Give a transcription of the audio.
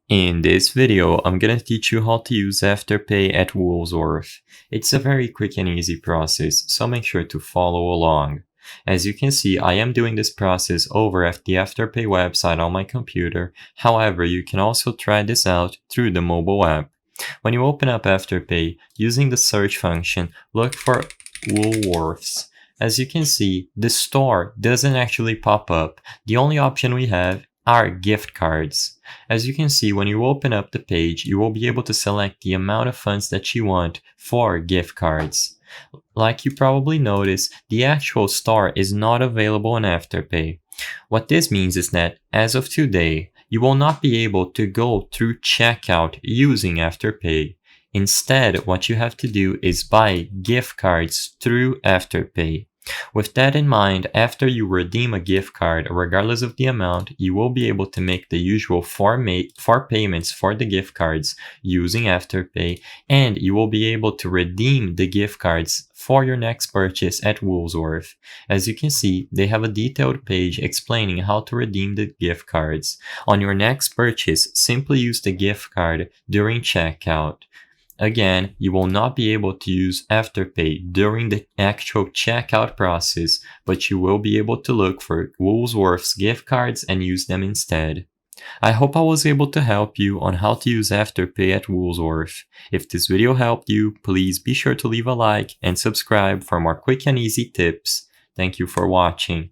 In this video, I'm gonna teach you how to use Afterpay at Woolworths. It's a very quick and easy process, so make sure to follow along. As you can see, I am doing this process over at the Afterpay website on my computer. However, you can also try this out through the mobile app. When you open up Afterpay, using the search function, look for Woolworths. As you can see, the store doesn't actually pop up. The only option we have are gift cards. As you can see, when you open up the page, you will be able to select the amount of funds that you want for gift cards. Like you probably noticed, the actual store is not available in Afterpay. What this means is that, as of today, you will not be able to go through checkout using Afterpay. Instead, what you have to do is buy gift cards through Afterpay. With that in mind, after you redeem a gift card, regardless of the amount, you will be able to make the usual four payments for the gift cards using Afterpay, and you will be able to redeem the gift cards for your next purchase at Woolworths. As you can see, they have a detailed page explaining how to redeem the gift cards. On your next purchase, simply use the gift card during checkout. Again, you will not be able to use Afterpay during the actual checkout process, but you will be able to look for Woolworths gift cards and use them instead. I hope I was able to help you on how to use Afterpay at Woolworths. If this video helped you, please be sure to leave a like and subscribe for more quick and easy tips. Thank you for watching.